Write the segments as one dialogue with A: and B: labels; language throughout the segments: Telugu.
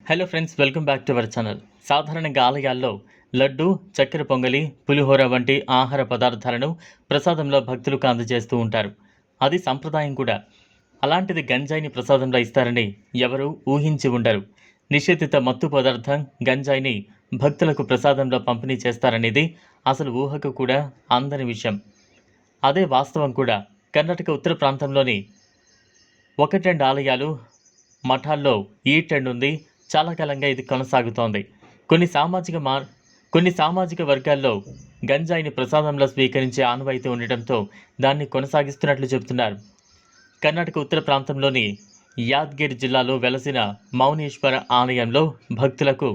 A: Hello friends, welcome back to our channel. సాధారణంగా ఆలయాల్లో లడ్డు, చక్కెర పొంగలి, పులిహోర వంటి ఆహార పదార్థాలను ప్రసాదంలో భక్తులకు అందజేస్తూ ఉంటారు. అది సంప్రదాయం కూడా. అలాంటిది గంజాయిని ప్రసాదంలో ఇస్తారని ఎవరూ ఊహించి ఉండరు. నిషేధిత మత్తు పదార్థం గంజాయిని భక్తులకు ప్రసాదంలో పంపిణీ చేస్తారనేది అసలు ఊహకు కూడా అందని విషయం. అదే వాస్తవం కూడా. కర్ణాటక ఉత్తర ప్రాంతంలోని 1-2 ఆలయాలు, మఠాల్లో ఈ ట్రెండ్ ఉంది. చాలా కాలంగా ఇది కొనసాగుతోంది. కొన్ని సామాజిక వర్గాల్లో గంజాయిని ప్రసాదంలో స్వీకరించే ఆనవాయితీ ఉండటంతో దాన్ని కొనసాగిస్తున్నట్లు చెబుతున్నారు. కర్ణాటక ఉత్తర ప్రాంతంలోని యాద్గిరి జిల్లాలో వెలసిన మౌనేశ్వర ఆలయంలో భక్తులకు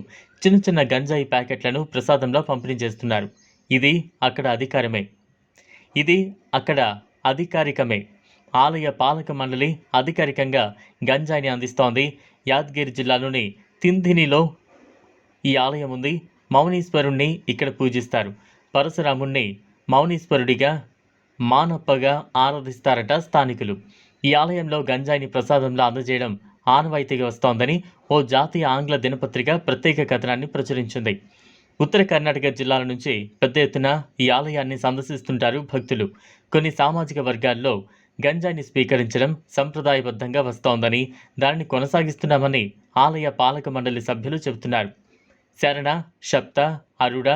A: చిన్న చిన్న గంజాయి ప్యాకెట్లను ప్రసాదంలో పంపిణీ చేస్తున్నారు. ఇది అక్కడ అధికారికమే. ఆలయ పాలక మండలి అధికారికంగా గంజాయిని అందిస్తోంది. యాద్గిరి జిల్లాలోని తింధినిలో ఈ ఆలయం ఉంది. మౌనీశ్వరుణ్ణి ఇక్కడ పూజిస్తారు. పరశురాముణ్ణి మౌనీశ్వరుడిగా, మానప్పగా ఆరాధిస్తారట స్థానికులు. ఈ ఆలయంలో గంజాయిని ప్రసాదంలో అందజేయడం ఆనవాయితీగా వస్తోందని ఓ జాతీయ ఆంగ్ల దినపత్రిక ప్రత్యేక కథనాన్ని ప్రచురించింది. ఉత్తర కర్ణాటక జిల్లాల నుంచి పెద్ద ఎత్తున ఈ ఆలయాన్ని సందర్శిస్తుంటారు భక్తులు. కొన్ని సామాజిక వర్గాల్లో గంజాయిని స్వీకరించడం సంప్రదాయబద్ధంగా వస్తోందని, దానిని కొనసాగిస్తున్నామని ఆలయ పాలక మండలి సభ్యులు చెబుతున్నారు. శరణ, శప్త, అరుడ,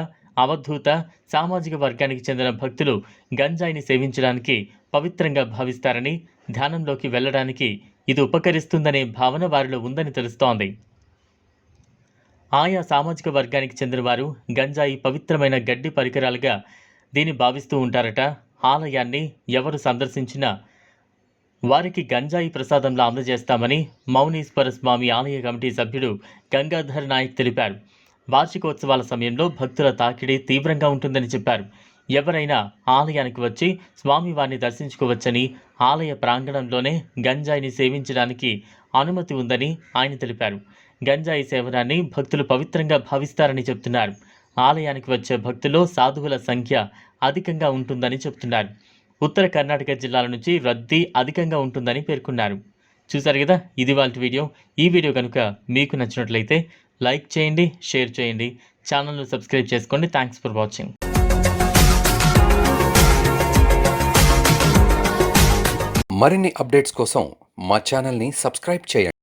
A: అవధూత సామాజిక వర్గానికి చెందిన భక్తులు గంజాయిని సేవించడానికి పవిత్రంగా భావిస్తారని, ధ్యానంలోకి వెళ్లడానికి ఇది ఉపకరిస్తుందనే భావన వారిలో ఉందని తెలుస్తోంది. ఆయా సామాజిక వర్గానికి చెందిన వారు గంజాయి పవిత్రమైన గడ్డి పరికరాలుగా దీన్ని భావిస్తూ ఉంటారట. ఆలయాన్ని ఎవరు సందర్శించినా వారికి గంజాయి ప్రసాదంలో అందజేస్తామని మౌనీశ్వర స్వామి ఆలయ కమిటీ సభ్యుడు గంగాధర్ నాయక్ తెలిపారు. వార్షికోత్సవాల సమయంలో భక్తుల తాకిడి తీవ్రంగా ఉంటుందని చెప్పారు. ఎవరైనా ఆలయానికి వచ్చి స్వామివారిని దర్శించుకోవచ్చని, ఆలయ ప్రాంగణంలోనే గంజాయిని సేవించడానికి అనుమతి ఉందని ఆయన తెలిపారు. గంజాయి సేవనాన్ని భక్తులు పవిత్రంగా భావిస్తారని చెబుతున్నారు. ఆలయానికి వచ్చే భక్తుల్లో సాధువుల సంఖ్య అధికంగా ఉంటుందని చెబుతున్నారు. ఉత్తర కర్ణాటక జిల్లాల నుంచి రద్దీ అధికంగా ఉంటుందని పేర్కొన్నారు. చూసారు కదా, ఇది వాళ్ళ వీడియో. ఈ వీడియో కనుక మీకు నచ్చినట్లయితే లైక్ చేయండి, షేర్ చేయండి, ఛానల్ను సబ్స్క్రైబ్ చేసుకోండి. Thanks for watching.
B: మరిన్ని అప్డేట్స్ కోసం మా ఛానల్ని సబ్స్క్రైబ్ చేయండి.